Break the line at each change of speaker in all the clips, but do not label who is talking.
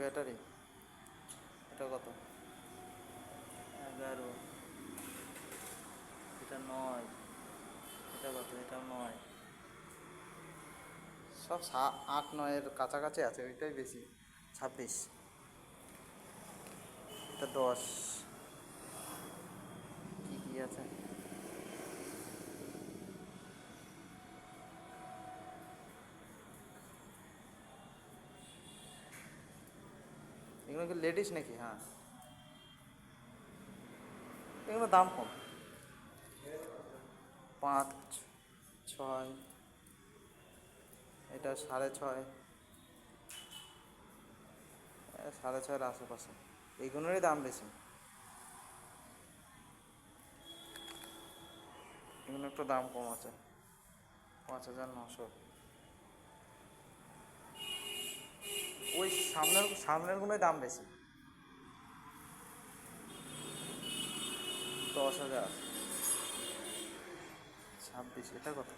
Battery. এটা কত? 11। এটা 9। এটা কত? এটা 9। সব 8-9-এর কাছাকাছি আছে, ওইটাই বেশি। 26। এটা 10। কি কি আছে? এগুলো কি লেডিস নাকি? হ্যাঁ, এগুলো দাম কম। 5, 6। এটা 6.5। 6.5-এর আশেপাশে। এইগুলোরই দাম বেশি। এগুলো একটু দাম কম আছে, 5,900। ওই সামনেরগুলোই দাম বেশি, 10,000। 26। এটা কত?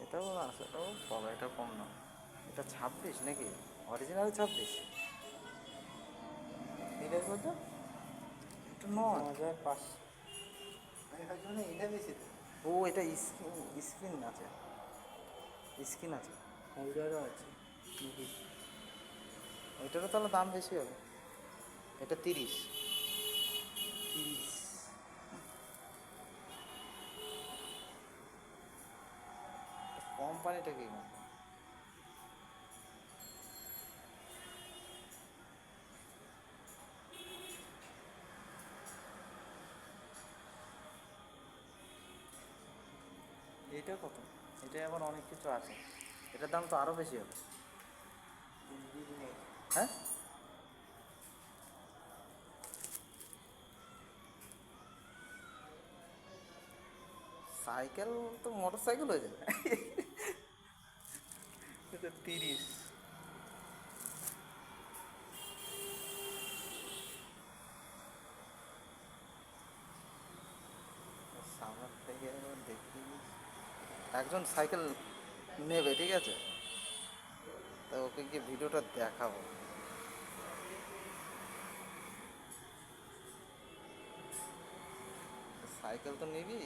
এটাও আছে, এটাও বাবা, এটা কম না। এটা 26 নাকি? অরিজিনাল 26? এটা কত? এটা 9,500। এটা বেশি তো। ও, এটা স্ক্রিন আছে, স্ক্রিন আছে, হোল্ডারও আছে নাকি? এটারও তাহলে দাম বেশি হবে। এটা 30। 30। কোম্পানিটা কি? এটা কত? এটা আবার অনেক কিছু আছে, এটার দাম তো আরও বেশি হবে। হ্যাঁ, সাইকেল তো মোটর সাইকেল হয়ে যাবে। এটা 30। সামনের থেকে দেখি। একজন সাইকেল নেবে, ঠিক আছে, তা ওকে গিয়ে ভিডিওটা দেখাবো। সাইকেল তো নিবি,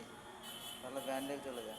তাহলে ব্যান্ডেল চলে যা।